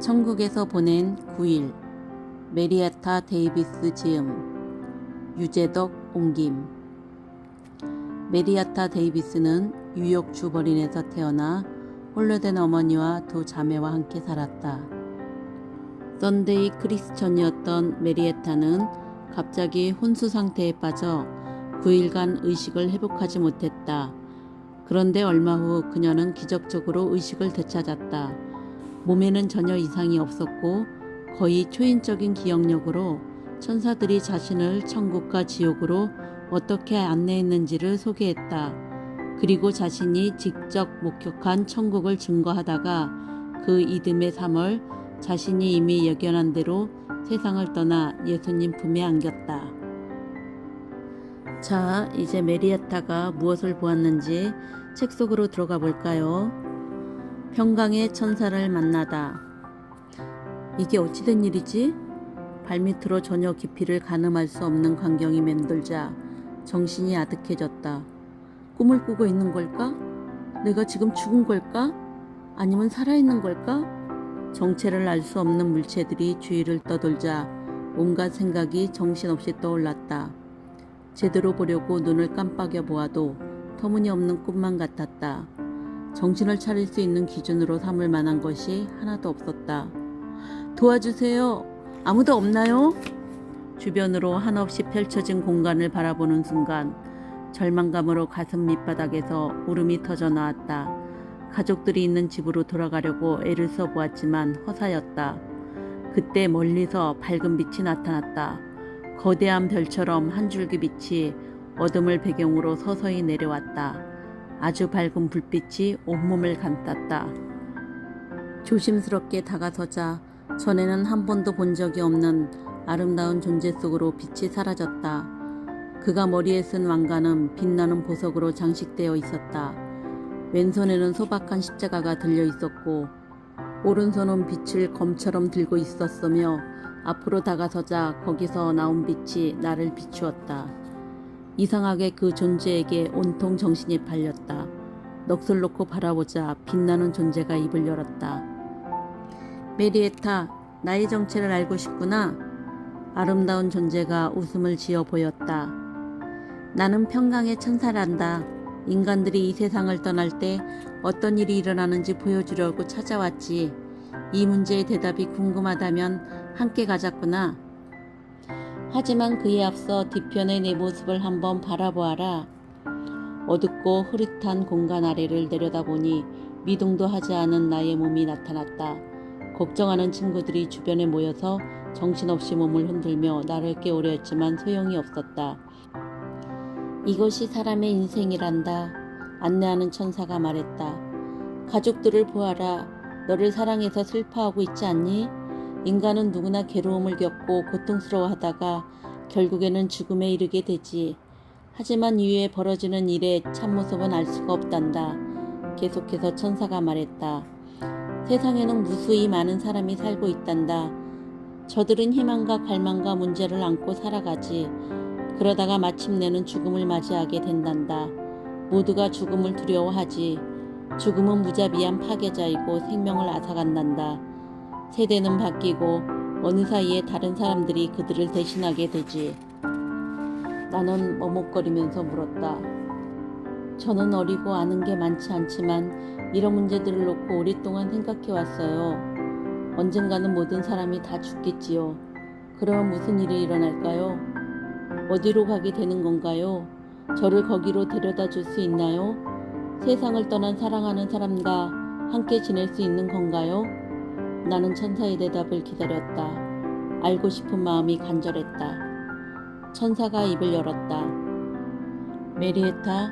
천국에서 보낸 9일 메리아타 데이비스 지음 유재덕 옮김. 메리아타 데이비스는 뉴욕 주버린에서 태어나 홀로 된 어머니와 두 자매와 함께 살았다. 썬데이 크리스천이었던 메리에타는 갑자기 혼수 상태에 빠져 9일간 의식을 회복하지 못했다. 그런데 얼마 후 그녀는 기적적으로 의식을 되찾았다. 몸에는 전혀 이상이 없었고 거의 초인적인 기억력으로 천사들이 자신을 천국과 지옥으로 어떻게 안내했는지를 소개했다. 그리고 자신이 직접 목격한 천국을 증거하다가 그 이듬해 3월 자신이 이미 예견한 대로 세상을 떠나 예수님 품에 안겼다. 자, 이제 메리에타가 무엇을 보았는지 책 속으로 들어가 볼까요? 평강의 천사를 만나다. 이게 어찌된 일이지? 발밑으로 전혀 깊이를 가늠할 수 없는 광경이 맴돌자 정신이 아득해졌다. 꿈을 꾸고 있는 걸까? 내가 지금 죽은 걸까? 아니면 살아있는 걸까? 정체를 알 수 없는 물체들이 주위를 떠돌자 온갖 생각이 정신없이 떠올랐다. 제대로 보려고 눈을 깜빡여 보아도 터무니없는 꿈만 같았다. 정신을 차릴 수 있는 기준으로 삼을 만한 것이 하나도 없었다. 도와주세요. 아무도 없나요? 주변으로 한없이 펼쳐진 공간을 바라보는 순간 절망감으로 가슴 밑바닥에서 울음이 터져 나왔다. 가족들이 있는 집으로 돌아가려고 애를 써보았지만 허사였다. 그때 멀리서 밝은 빛이 나타났다. 거대한 별처럼 한 줄기 빛이 어둠을 배경으로 서서히 내려왔다. 아주 밝은 불빛이 온몸을 감쌌다. 조심스럽게 다가서자 전에는 한 번도 본 적이 없는 아름다운 존재 속으로 빛이 사라졌다. 그가 머리에 쓴 왕관은 빛나는 보석으로 장식되어 있었다. 왼손에는 소박한 십자가가 들려 있었고 오른손은 빛을 검처럼 들고 있었으며 앞으로 다가서자 거기서 나온 빛이 나를 비추었다. 이상하게 그 존재에게 온통 정신이 팔렸다. 넋을 놓고 바라보자 빛나는 존재가 입을 열었다. 메리에타, 나의 정체를 알고 싶구나. 아름다운 존재가 웃음을 지어 보였다. 나는 평강의 천사란다. 인간들이 이 세상을 떠날 때 어떤 일이 일어나는지 보여주려고 찾아왔지. 이 문제의 대답이 궁금하다면 함께 가자꾸나. 하지만 그에 앞서 뒤편의 내 모습을 한번 바라보아라. 어둡고 흐릿한 공간 아래를 내려다보니 미동도 하지 않은 나의 몸이 나타났다. 걱정하는 친구들이 주변에 모여서 정신없이 몸을 흔들며 나를 깨우려 했지만 소용이 없었다. 이것이 사람의 인생이란다. 안내하는 천사가 말했다. 가족들을 보아라. 너를 사랑해서 슬퍼하고 있지 않니? 인간은 누구나 괴로움을 겪고 고통스러워하다가 결국에는 죽음에 이르게 되지. 하지만 이후에 벌어지는 일의 참모습은 알 수가 없단다. 계속해서 천사가 말했다. 세상에는 무수히 많은 사람이 살고 있단다. 저들은 희망과 갈망과 문제를 안고 살아가지. 그러다가 마침내는 죽음을 맞이하게 된단다. 모두가 죽음을 두려워하지. 죽음은 무자비한 파괴자이고 생명을 앗아간단다. 세대는 바뀌고 어느 사이에 다른 사람들이 그들을 대신하게 되지. 나는 머뭇거리면서 물었다. 저는 어리고 아는 게 많지 않지만 이런 문제들을 놓고 오랫동안 생각해왔어요. 언젠가는 모든 사람이 다 죽겠지요. 그러면 무슨 일이 일어날까요? 어디로 가게 되는 건가요? 저를 거기로 데려다 줄 수 있나요? 세상을 떠난 사랑하는 사람과 함께 지낼 수 있는 건가요? 나는 천사의 대답을 기다렸다. 알고 싶은 마음이 간절했다. 천사가 입을 열었다. 메리에타,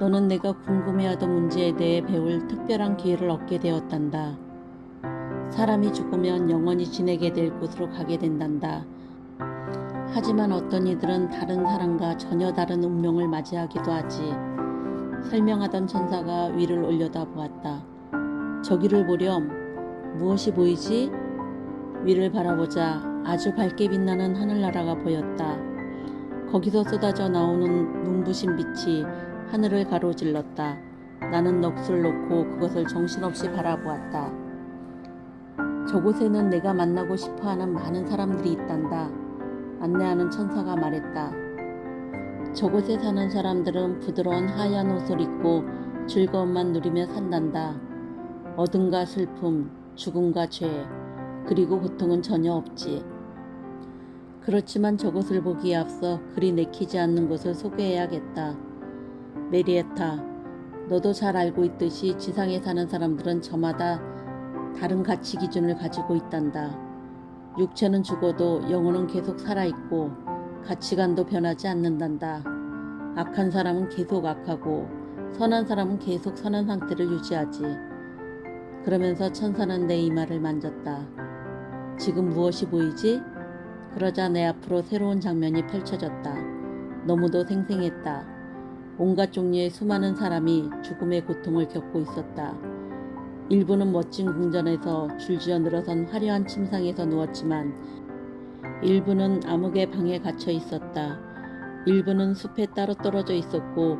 너는 내가 궁금해하던 문제에 대해 배울 특별한 기회를 얻게 되었단다. 사람이 죽으면 영원히 지내게 될 곳으로 가게 된단다. 하지만 어떤 이들은 다른 사람과 전혀 다른 운명을 맞이하기도 하지. 설명하던 천사가 위를 올려다 보았다. 저기를 보렴. 무엇이 보이지? 위를 바라보자 아주 밝게 빛나는 하늘나라가 보였다. 거기서 쏟아져 나오는 눈부신 빛이 하늘을 가로질렀다. 나는 넋을 놓고 그것을 정신없이 바라보았다. 저곳에는 내가 만나고 싶어하는 많은 사람들이 있단다. 안내하는 천사가 말했다. 저곳에 사는 사람들은 부드러운 하얀 옷을 입고 즐거움만 누리며 산단다. 어둠과 슬픔, 죽음과 죄, 그리고 고통은 전혀 없지. 그렇지만 저곳을 보기에 앞서 그리 내키지 않는 곳을 소개해야겠다. 메리에타, 너도 잘 알고 있듯이 지상에 사는 사람들은 저마다 다른 가치 기준을 가지고 있단다. 육체는 죽어도 영혼은 계속 살아있고 가치관도 변하지 않는단다. 악한 사람은 계속 악하고 선한 사람은 계속 선한 상태를 유지하지. 그러면서 천사는 내 이마를 만졌다. 지금 무엇이 보이지? 그러자 내 앞으로 새로운 장면이 펼쳐졌다. 너무도 생생했다. 온갖 종류의 수많은 사람이 죽음의 고통을 겪고 있었다. 일부는 멋진 궁전에서 줄지어 늘어선 화려한 침상에서 누웠지만 일부는 암흑의 방에 갇혀 있었다. 일부는 숲에 따로 떨어져 있었고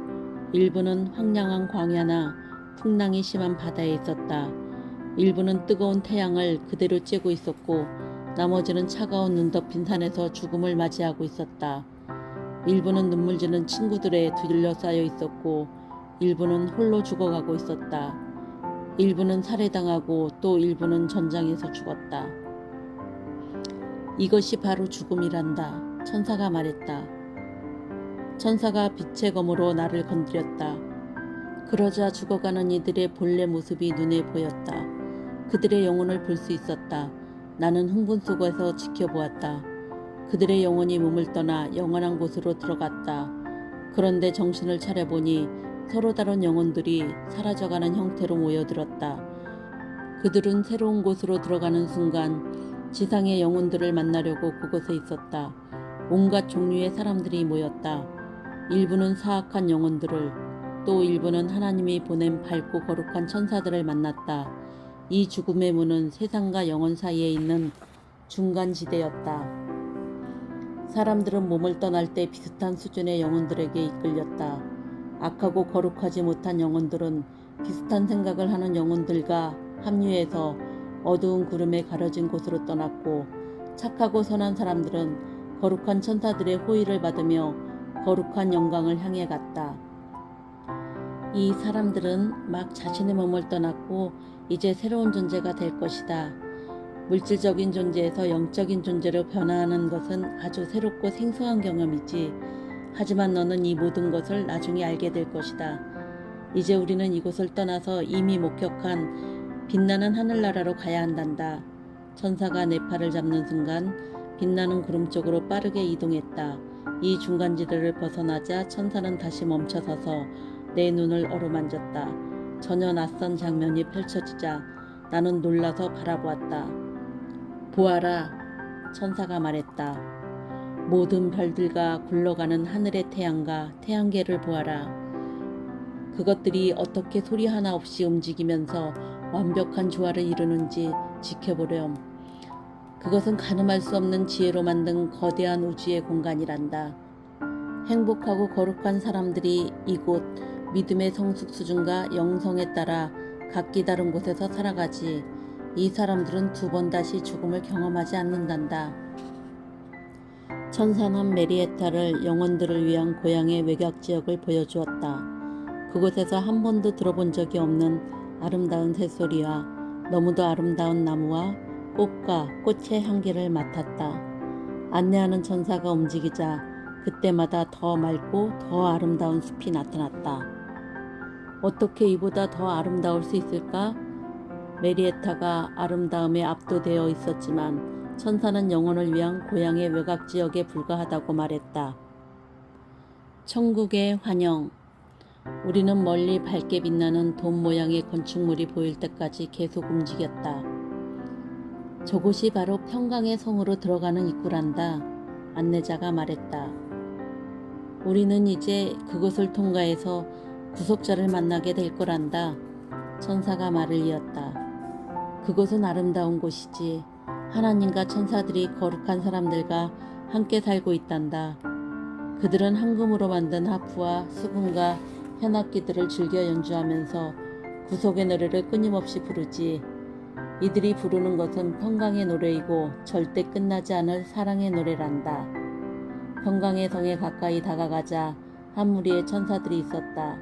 일부는 황량한 광야나 풍랑이 심한 바다에 있었다. 일부는 뜨거운 태양을 그대로 쬐고 있었고 나머지는 차가운 눈 덮인 산에서 죽음을 맞이하고 있었다. 일부는 눈물 지는 친구들에 둘러싸여 있었고 일부는 홀로 죽어가고 있었다. 일부는 살해당하고 또 일부는 전장에서 죽었다. 이것이 바로 죽음이란다. 천사가 말했다. 천사가 빛의 검으로 나를 건드렸다. 그러자 죽어가는 이들의 본래 모습이 눈에 보였다. 그들의 영혼을 볼 수 있었다. 나는 흥분 속에서 지켜보았다. 그들의 영혼이 몸을 떠나 영원한 곳으로 들어갔다. 그런데 정신을 차려보니 서로 다른 영혼들이 사라져가는 형태로 모여들었다. 그들은 새로운 곳으로 들어가는 순간 지상의 영혼들을 만나려고 그곳에 있었다. 온갖 종류의 사람들이 모였다. 일부는 사악한 영혼들을, 또 일부는 하나님이 보낸 밝고 거룩한 천사들을 만났다. 이 죽음의 문은 세상과 영혼 사이에 있는 중간지대였다. 사람들은 몸을 떠날 때 비슷한 수준의 영혼들에게 이끌렸다. 악하고 거룩하지 못한 영혼들은 비슷한 생각을 하는 영혼들과 합류해서 어두운 구름에 가려진 곳으로 떠났고 착하고 선한 사람들은 거룩한 천사들의 호의를 받으며 거룩한 영광을 향해 갔다. 이 사람들은 막 자신의 몸을 떠났고 이제 새로운 존재가 될 것이다. 물질적인 존재에서 영적인 존재로 변화하는 것은 아주 새롭고 생소한 경험이지. 하지만 너는 이 모든 것을 나중에 알게 될 것이다. 이제 우리는 이곳을 떠나서 이미 목격한 빛나는 하늘나라로 가야 한단다. 천사가 내 팔을 잡는 순간 빛나는 구름 쪽으로 빠르게 이동했다. 이 중간지대를 벗어나자 천사는 다시 멈춰서서 내 눈을 어루만졌다. 전혀 낯선 장면이 펼쳐지자 나는 놀라서 바라보았다. 보아라, 천사가 말했다. 모든 별들과 굴러가는 하늘의 태양과 태양계를 보아라. 그것들이 어떻게 소리 하나 없이 움직이면서 완벽한 조화를 이루는지 지켜보렴. 그것은 가늠할 수 없는 지혜로 만든 거대한 우주의 공간이란다. 행복하고 거룩한 사람들이 이곳 믿음의 성숙 수준과 영성에 따라 각기 다른 곳에서 살아가지. 이 사람들은 두 번 다시 죽음을 경험하지 않는단다. 천사는 메리에타를 영혼들을 위한 고향의 외곽지역을 보여주었다. 그곳에서 한 번도 들어본 적이 없는 아름다운 새소리와 너무도 아름다운 나무와 꽃과 꽃의 향기를 맡았다. 안내하는 천사가 움직이자 그때마다 더 맑고 더 아름다운 숲이 나타났다. 어떻게 이보다 더 아름다울 수 있을까? 메리에타가 아름다움에 압도되어 있었지만 천사는 영혼을 위한 고향의 외곽지역에 불과하다고 말했다. 천국의 환영. 우리는 멀리 밝게 빛나는 돔 모양의 건축물이 보일 때까지 계속 움직였다. 저곳이 바로 평강의 성으로 들어가는 입구란다. 안내자가 말했다. 우리는 이제 그곳을 통과해서 구속자를 만나게 될 거란다. 천사가 말을 이었다. 그곳은 아름다운 곳이지. 하나님과 천사들이 거룩한 사람들과 함께 살고 있단다. 그들은 황금으로 만든 하프와 수금과 현악기들을 즐겨 연주하면서 구속의 노래를 끊임없이 부르지. 이들이 부르는 것은 평강의 노래이고 절대 끝나지 않을 사랑의 노래란다. 평강의 성에 가까이 다가가자 한 무리의 천사들이 있었다.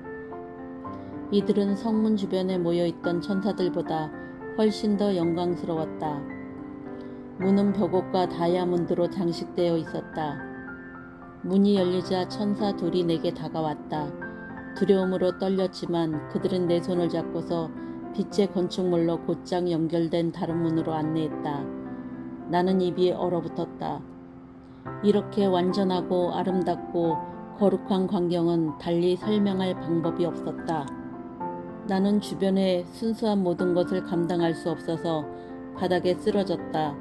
이들은 성문 주변에 모여있던 천사들보다 훨씬 더 영광스러웠다. 문은 벽옥과 다이아몬드로 장식되어 있었다. 문이 열리자 천사 둘이 내게 다가왔다. 두려움으로 떨렸지만 그들은 내 손을 잡고서 빛의 건축물로 곧장 연결된 다른 문으로 안내했다. 나는 입이 얼어붙었다. 이렇게 완전하고 아름답고 거룩한 광경은 달리 설명할 방법이 없었다. 나는 주변의 순수한 모든 것을 감당할 수 없어서 바닥에 쓰러졌다.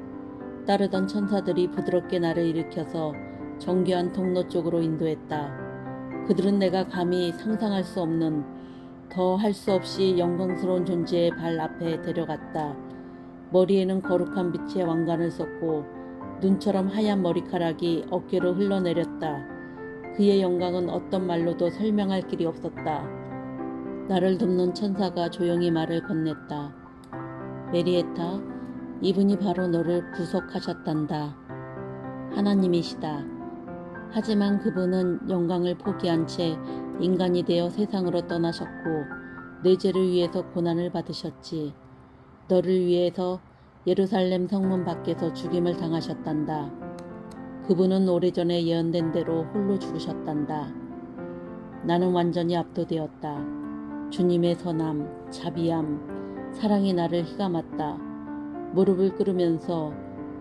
따르던 천사들이 부드럽게 나를 일으켜서 정교한 통로 쪽으로 인도했다. 그들은 내가 감히 상상할 수 없는 더 할 수 없이 영광스러운 존재의 발 앞에 데려갔다. 머리에는 거룩한 빛의 왕관을 썼고 눈처럼 하얀 머리카락이 어깨로 흘러내렸다. 그의 영광은 어떤 말로도 설명할 길이 없었다. 나를 돕는 천사가 조용히 말을 건넸다. 메리에타, 이분이 바로 너를 구속하셨단다. 하나님이시다. 하지만 그분은 영광을 포기한 채 인간이 되어 세상으로 떠나셨고 내 죄를 위해서 고난을 받으셨지. 너를 위해서 예루살렘 성문 밖에서 죽임을 당하셨단다. 그분은 오래전에 예언된 대로 홀로 죽으셨단다. 나는 완전히 압도되었다. 주님의 선함, 자비함, 사랑이 나를 휘감았다. 무릎을 꿇으면서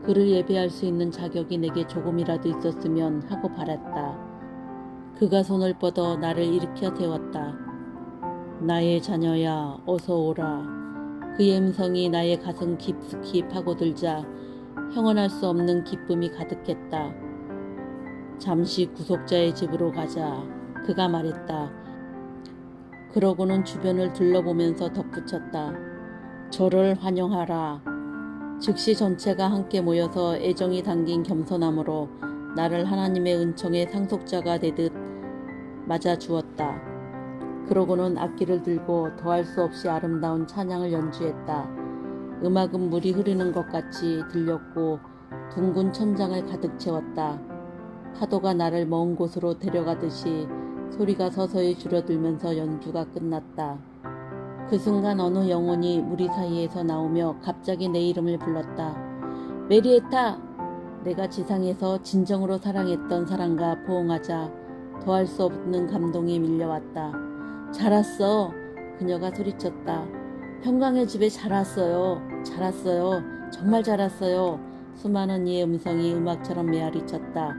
그를 예배할 수 있는 자격이 내게 조금이라도 있었으면 하고 바랐다. 그가 손을 뻗어 나를 일으켜 세웠다. 나의 자녀야, 어서 오라. 그의 음성이 나의 가슴 깊숙이 파고들자 형언할 수 없는 기쁨이 가득했다. 잠시 구속자의 집으로 가자. 그가 말했다. 그러고는 주변을 둘러보면서 덧붙였다. 저를 환영하라. 즉시 전체가 함께 모여서 애정이 담긴 겸손함으로 나를 하나님의 은총의 상속자가 되듯 맞아 주었다. 그러고는 악기를 들고 더할 수 없이 아름다운 찬양을 연주했다. 음악은 물이 흐르는 것 같이 들렸고 둥근 천장을 가득 채웠다. 파도가 나를 먼 곳으로 데려가듯이 소리가 서서히 줄어들면서 연주가 끝났다. 그 순간 어느 영혼이 무리 사이에서 나오며 갑자기 내 이름을 불렀다. 메리에타! 내가 지상에서 진정으로 사랑했던 사람과 포옹하자 더할 수 없는 감동이 밀려왔다. 잘 왔어! 그녀가 소리쳤다. 평강의 집에 잘 왔어요. 잘 왔어요. 정말 잘 왔어요. 수많은 이의 음성이 음악처럼 메아리쳤다.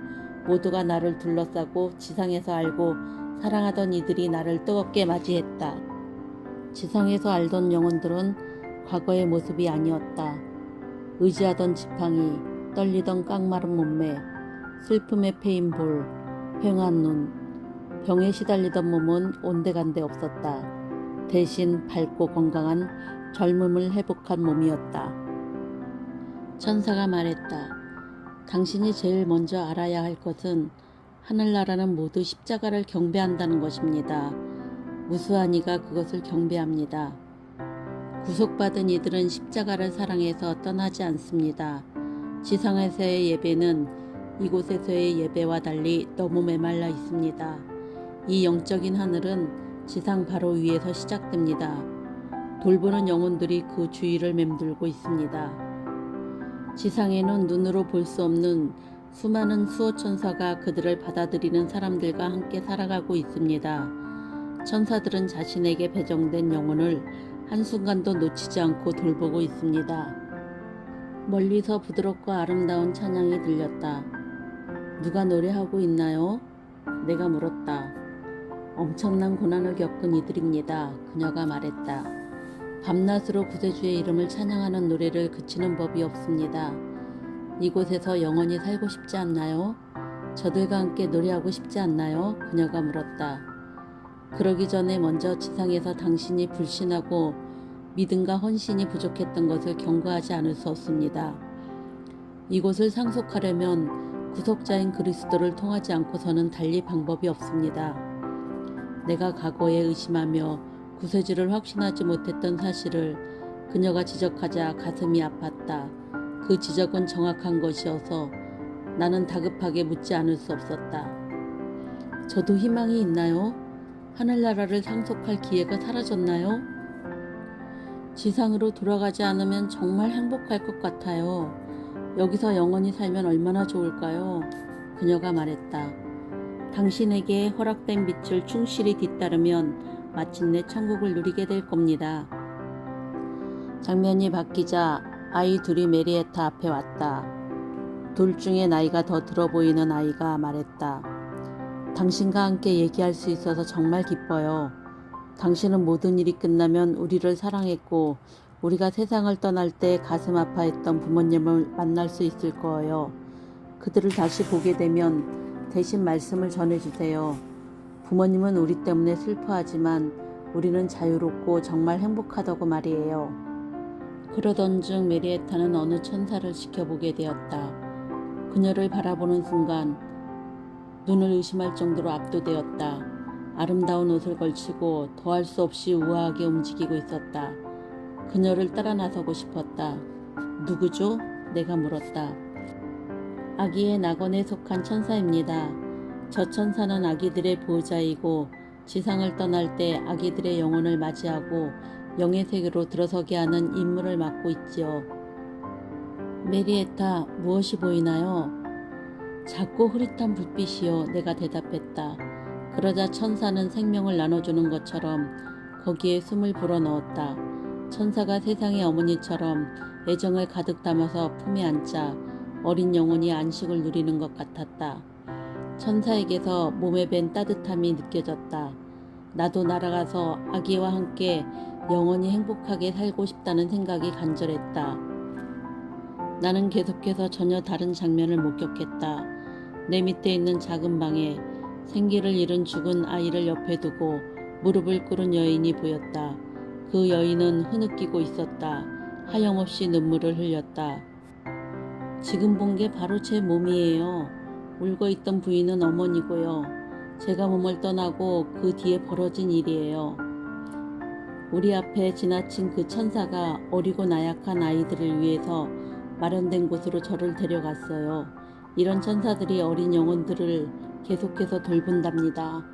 모두가 나를 둘러싸고 지상에서 알고 사랑하던 이들이 나를 뜨겁게 맞이했다. 지상에서 알던 영혼들은 과거의 모습이 아니었다. 의지하던 지팡이, 떨리던 깡마른 몸매, 슬픔에 패인 볼, 휑한 눈, 병에 시달리던 몸은 온데간데 없었다. 대신 밝고 건강한 젊음을 회복한 몸이었다. 천사가 말했다. 당신이 제일 먼저 알아야 할 것은 하늘나라는 모두 십자가를 경배한다는 것입니다. 무수한 이가 그것을 경배합니다. 구속받은 이들은 십자가를 사랑해서 떠나지 않습니다. 지상에서의 예배는 이곳에서의 예배와 달리 너무 메말라 있습니다. 이 영적인 하늘은 지상 바로 위에서 시작됩니다. 돌보는 영혼들이 그 주위를 맴돌고 있습니다. 지상에는 눈으로 볼 수 없는 수많은 수호천사가 그들을 받아들이는 사람들과 함께 살아가고 있습니다. 천사들은 자신에게 배정된 영혼을 한순간도 놓치지 않고 돌보고 있습니다. 멀리서 부드럽고 아름다운 찬양이 들렸다. 누가 노래하고 있나요? 내가 물었다. 엄청난 고난을 겪은 이들입니다. 그녀가 말했다. 밤낮으로 구세주의 이름을 찬양하는 노래를 그치는 법이 없습니다. 이곳에서 영원히 살고 싶지 않나요? 저들과 함께 노래하고 싶지 않나요? 그녀가 물었다. 그러기 전에 먼저 지상에서 당신이 불신하고 믿음과 헌신이 부족했던 것을 경고하지 않을 수 없습니다. 이곳을 상속하려면 구속자인 그리스도를 통하지 않고서는 달리 방법이 없습니다. 내가 과거에 의심하며 구세주를 확신하지 못했던 사실을 그녀가 지적하자 가슴이 아팠다. 그 지적은 정확한 것이어서 나는 다급하게 묻지 않을 수 없었다. 저도 희망이 있나요? 하늘나라를 상속할 기회가 사라졌나요? 지상으로 돌아가지 않으면 정말 행복할 것 같아요. 여기서 영원히 살면 얼마나 좋을까요? 그녀가 말했다. 당신에게 허락된 빛을 충실히 뒤따르면 마침내 천국을 누리게 될 겁니다. 장면이 바뀌자 아이 둘이 메리에타 앞에 왔다. 둘 중에 나이가 더 들어 보이는 아이가 말했다. 당신과 함께 얘기할 수 있어서 정말 기뻐요. 당신은 모든 일이 끝나면 우리를 사랑했고 우리가 세상을 떠날 때 가슴 아파했던 부모님을 만날 수 있을 거예요. 그들을 다시 보게 되면 대신 말씀을 전해주세요. 부모님은 우리 때문에 슬퍼하지만 우리는 자유롭고 정말 행복하다고 말이에요. 그러던 중 메리에타는 어느 천사를 지켜보게 되었다. 그녀를 바라보는 순간 눈을 의심할 정도로 압도되었다. 아름다운 옷을 걸치고 더할 수 없이 우아하게 움직이고 있었다. 그녀를 따라 나서고 싶었다. 누구죠? 내가 물었다. 아기의 낙원에 속한 천사입니다. 저 천사는 아기들의 보호자이고 지상을 떠날 때 아기들의 영혼을 맞이하고 영의 세계로 들어서게 하는 임무를 맡고 있지요. 메리에타, 무엇이 보이나요? 작고 흐릿한 불빛이요. 내가 대답했다. 그러자 천사는 생명을 나눠주는 것처럼 거기에 숨을 불어넣었다. 천사가 세상의 어머니처럼 애정을 가득 담아서 품에 안자 어린 영혼이 안식을 누리는 것 같았다. 천사에게서 몸에 밴 따뜻함이 느껴졌다. 나도 날아가서 아기와 함께 영원히 행복하게 살고 싶다는 생각이 간절했다. 나는 계속해서 전혀 다른 장면을 목격했다. 내 밑에 있는 작은 방에 생기를 잃은 죽은 아이를 옆에 두고 무릎을 꿇은 여인이 보였다. 그 여인은 흐느끼고 있었다. 하염없이 눈물을 흘렸다. 지금 본 게 바로 제 몸이에요. 울고 있던 부인은 어머니고요. 제가 몸을 떠나고 그 뒤에 벌어진 일이에요. 우리 앞에 지나친 그 천사가 어리고 나약한 아이들을 위해서 마련된 곳으로 저를 데려갔어요. 이런 천사들이 어린 영혼들을 계속해서 돌본답니다.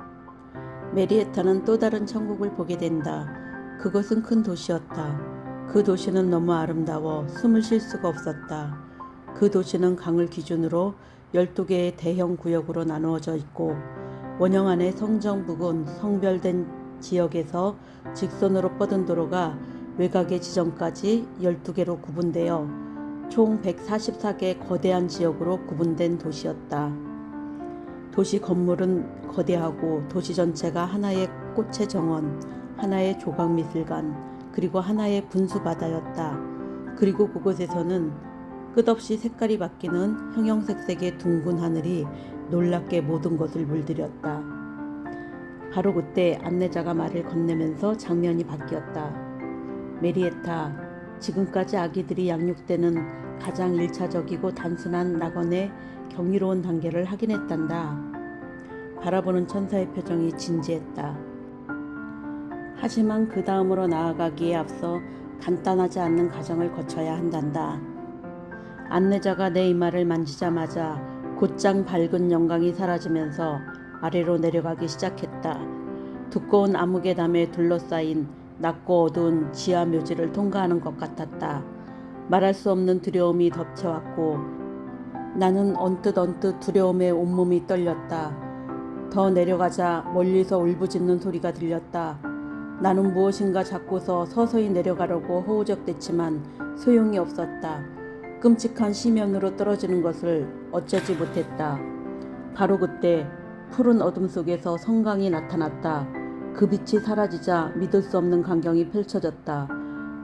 메리에타는 또 다른 천국을 보게 된다. 그것은 큰 도시였다. 그 도시는 너무 아름다워 숨을 쉴 수가 없었다. 그 도시는 강을 기준으로 12개의 대형 구역으로 나누어져 있고 원형 안에 성정 부근 성별된 지역에서 직선으로 뻗은 도로가 외곽의 지점까지 12개로 구분되어 총 144개 거대한 지역으로 구분된 도시였다. 도시 건물은 거대하고 도시 전체가 하나의 꽃의 정원, 하나의 조각미술관, 그리고 하나의 분수바다였다. 그리고 그곳에서는 끝없이 색깔이 바뀌는 형형색색의 둥근 하늘이 놀랍게 모든 것을 물들였다. 바로 그때 안내자가 말을 건네면서 장면이 바뀌었다. 메리에타, 지금까지 아기들이 양육되는 가장 1차적이고 단순한 낙원의 경이로운 단계를 확인했단다. 바라보는 천사의 표정이 진지했다. 하지만 그 다음으로 나아가기에 앞서 간단하지 않는 과정을 거쳐야 한단다. 안내자가 내 이마를 만지자마자 곧장 밝은 영광이 사라지면서 아래로 내려가기 시작했다. 두꺼운 암흑의담에 둘러싸인 낮고 어두운 지하 묘지를 통과하는 것 같았다. 말할 수 없는 두려움이 덮쳐왔고 나는 언뜻 두려움에 온몸이 떨렸다. 더 내려가자 멀리서 울부짖는 소리가 들렸다. 나는 무엇인가 잡고서 서서히 내려가려고 허우적댔지만 소용이 없었다. 끔찍한 심연으로 떨어지는 것을 어쩌지 못했다. 바로 그때 푸른 어둠 속에서 성강이 나타났다. 그 빛이 사라지자 믿을 수 없는 광경이 펼쳐졌다.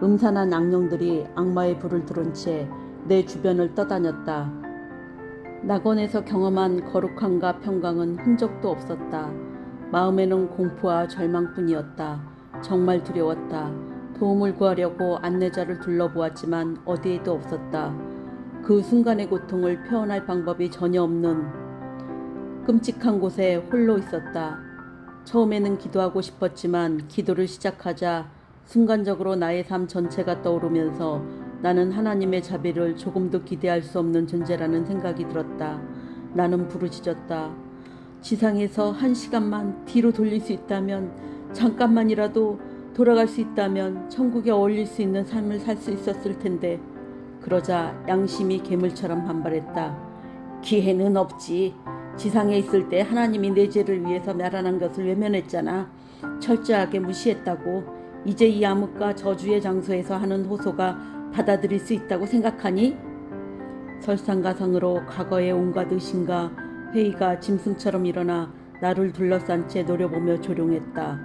음산한 악령들이 악마의 불을 들은 채 내 주변을 떠다녔다. 낙원에서 경험한 거룩함과 평강은 흔적도 없었다. 마음에는 공포와 절망뿐이었다. 정말 두려웠다. 도움을 구하려고 안내자를 둘러보았지만 어디에도 없었다. 그 순간의 고통을 표현할 방법이 전혀 없는 끔찍한 곳에 홀로 있었다. 처음에는 기도하고 싶었지만 기도를 시작하자 순간적으로 나의 삶 전체가 떠오르면서 나는 하나님의 자비를 조금도 기대할 수 없는 존재라는 생각이 들었다. 나는 부르짖었다. 지상에서 1시간만 뒤로 돌릴 수 있다면, 잠깐만이라도 돌아갈 수 있다면 천국에 어울릴 수 있는 삶을 살 수 있었을 텐데. 그러자 양심이 괴물처럼 반발했다. 기회는 없지. 지상에 있을 때 하나님이 내 죄를 위해서 멸하는 것을 외면했잖아. 철저하게 무시했다고. 이제 이 암흑과 저주의 장소에서 하는 호소가 받아들일 수 있다고 생각하니? 설상가상으로 과거의 온갖 의심과 회의가 짐승처럼 일어나 나를 둘러싼 채 노려보며 조롱했다.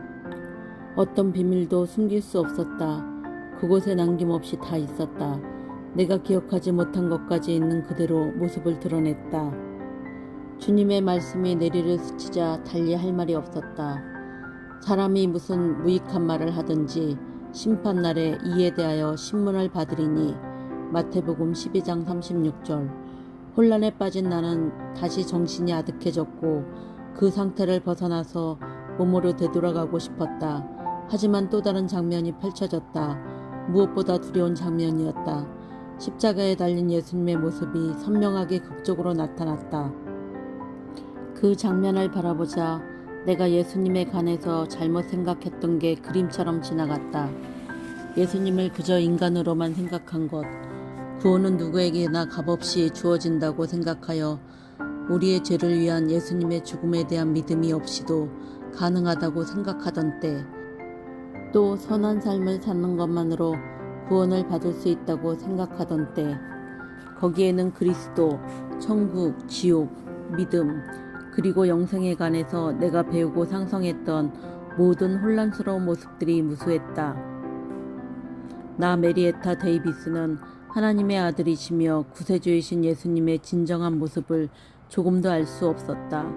어떤 비밀도 숨길 수 없었다. 그곳에 남김없이 다 있었다. 내가 기억하지 못한 것까지 있는 그대로 모습을 드러냈다. 주님의 말씀이 내리를 스치자 달리 할 말이 없었다. 사람이 무슨 무익한 말을 하든지 심판날에 이에 대하여 신문을 받으리니. 마태복음 12장 36절. 혼란에 빠진 나는 다시 정신이 아득해졌고 그 상태를 벗어나서 몸으로 되돌아가고 싶었다. 하지만 또 다른 장면이 펼쳐졌다. 무엇보다 두려운 장면이었다. 십자가에 달린 예수님의 모습이 선명하게 극적으로 나타났다. 그 장면을 바라보자 내가 예수님에 관해서 잘못 생각했던 게 그림처럼 지나갔다. 예수님을 그저 인간으로만 생각한 것, 구원은 누구에게나 값없이 주어진다고 생각하여 우리의 죄를 위한 예수님의 죽음에 대한 믿음이 없이도 가능하다고 생각하던 때, 또 선한 삶을 사는 것만으로 구원을 받을 수 있다고 생각하던 때, 거기에는 그리스도, 천국, 지옥, 믿음, 그리고 영생에 관해서 내가 배우고 상상했던 모든 혼란스러운 모습들이 무수했다. 나 메리에타 데이비스는 하나님의 아들이시며 구세주이신 예수님의 진정한 모습을 조금도 알 수 없었다.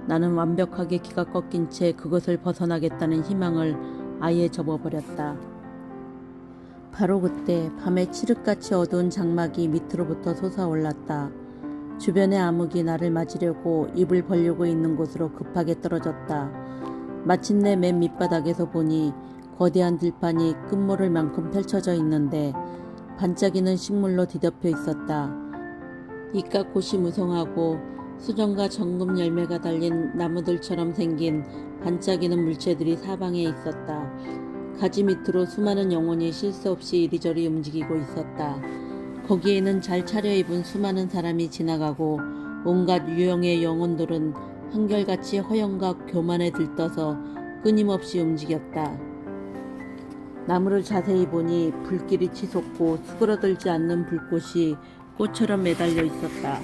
나는 완벽하게 기가 꺾인 채 그것을 벗어나겠다는 희망을 아예 접어버렸다. 바로 그때 밤에 칠흑같이 어두운 장막이 밑으로부터 솟아올랐다. 주변의 암흑이 나를 맞으려고 입을 벌리고 있는 곳으로 급하게 떨어졌다. 마침내 맨 밑바닥에서 보니 거대한 들판이 끝모를 만큼 펼쳐져 있는데 반짝이는 식물로 뒤덮여 있었다. 이깟 곳이 무성하고 수정과 정금 열매가 달린 나무들처럼 생긴 반짝이는 물체들이 사방에 있었다. 가지 밑으로 수많은 영혼이 쉴 새 없이 이리저리 움직이고 있었다. 거기에는 잘 차려입은 수많은 사람이 지나가고 온갖 유형의 영혼들은 한결같이 허영과 교만에 들떠서 끊임없이 움직였다. 나무를 자세히 보니 불길이 치솟고 수그러들지 않는 불꽃이 꽃처럼 매달려 있었다.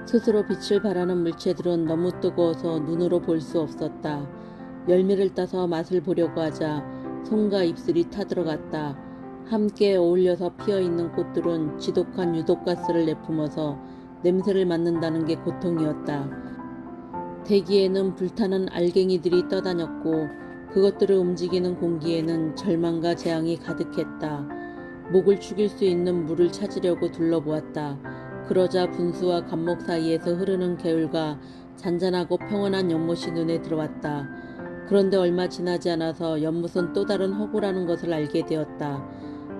스스로 빛을 발하는 물체들은 너무 뜨거워서 눈으로 볼 수 없었다. 열매를 따서 맛을 보려고 하자 손과 입술이 타들어갔다. 함께 어울려서 피어있는 꽃들은 지독한 유독가스를 내뿜어서 냄새를 맡는다는 게 고통이었다. 대기에는 불타는 알갱이들이 떠다녔고 그것들을 움직이는 공기에는 절망과 재앙이 가득했다. 목을 죽일 수 있는 물을 찾으려고 둘러보았다. 그러자 분수와 감목 사이에서 흐르는 개울과 잔잔하고 평온한 연못이 눈에 들어왔다. 그런데 얼마 지나지 않아서 연못은 또 다른 허구라는 것을 알게 되었다.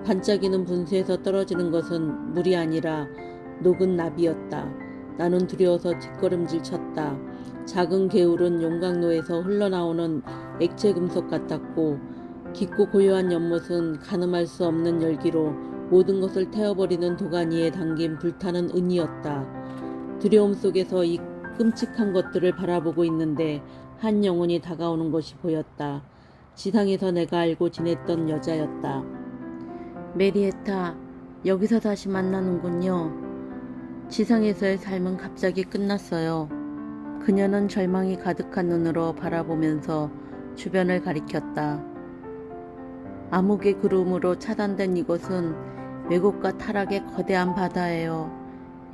반짝이는 분수에서 떨어지는 것은 물이 아니라 녹은 나비였다. 나는 두려워서 뒷걸음질 쳤다. 작은 개울은 용광로에서 흘러나오는 액체 금속 같았고 깊고 고요한 연못은 가늠할 수 없는 열기로 모든 것을 태워버리는 도가니에 담긴 불타는 은이었다. 두려움 속에서 이 끔찍한 것들을 바라보고 있는데 한 영혼이 다가오는 것이 보였다. 지상에서 내가 알고 지냈던 여자였다. 메리에타, 여기서 다시 만나는군요. 지상에서의 삶은 갑자기 끝났어요. 그녀는 절망이 가득한 눈으로 바라보면서 주변을 가리켰다. 암흑의 구름으로 차단된 이곳은 왜곡과 타락의 거대한 바다예요.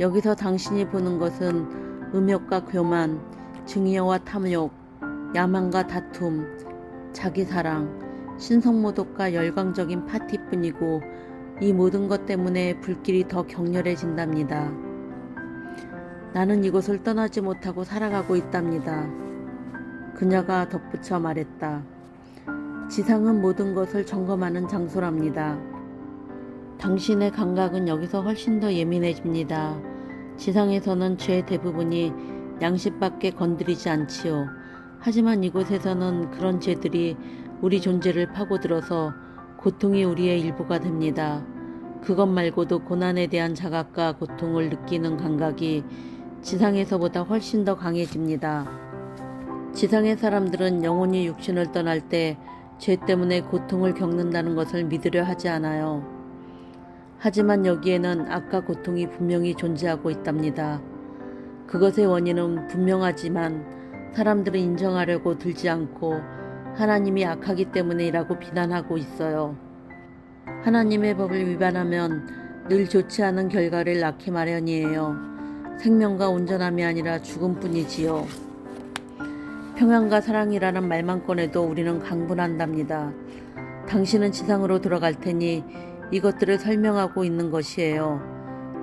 여기서 당신이 보는 것은 음욕과 교만, 증여와 탐욕, 야망과 다툼, 자기사랑, 신성모독과 열광적인 파티뿐이고 이 모든 것 때문에 불길이 더 격렬해진답니다. 나는 이곳을 떠나지 못하고 살아가고 있답니다. 그녀가 덧붙여 말했다. 지상은 모든 것을 점검하는 장소랍니다. 당신의 감각은 여기서 훨씬 더 예민해집니다. 지상에서는 죄 대부분이 양심밖에 건드리지 않지요. 하지만 이곳에서는 그런 죄들이 우리 존재를 파고들어서 고통이 우리의 일부가 됩니다. 그것 말고도 고난에 대한 자각과 고통을 느끼는 감각이 지상에서보다 훨씬 더 강해집니다. 지상의 사람들은 영혼이 육신을 떠날 때 죄 때문에 고통을 겪는다는 것을 믿으려 하지 않아요. 하지만 여기에는 악과 고통이 분명히 존재하고 있답니다. 그것의 원인은 분명하지만 사람들은 인정하려고 들지 않고 하나님이 악하기 때문이라고 비난하고 있어요. 하나님의 법을 위반하면 늘 좋지 않은 결과를 낳기 마련이에요. 생명과 온전함이 아니라 죽음뿐이지요. 평안과 사랑이라는 말만 꺼내도 우리는 강분한답니다. 당신은 지상으로 돌아갈 테니 이것들을 설명하고 있는 것이에요.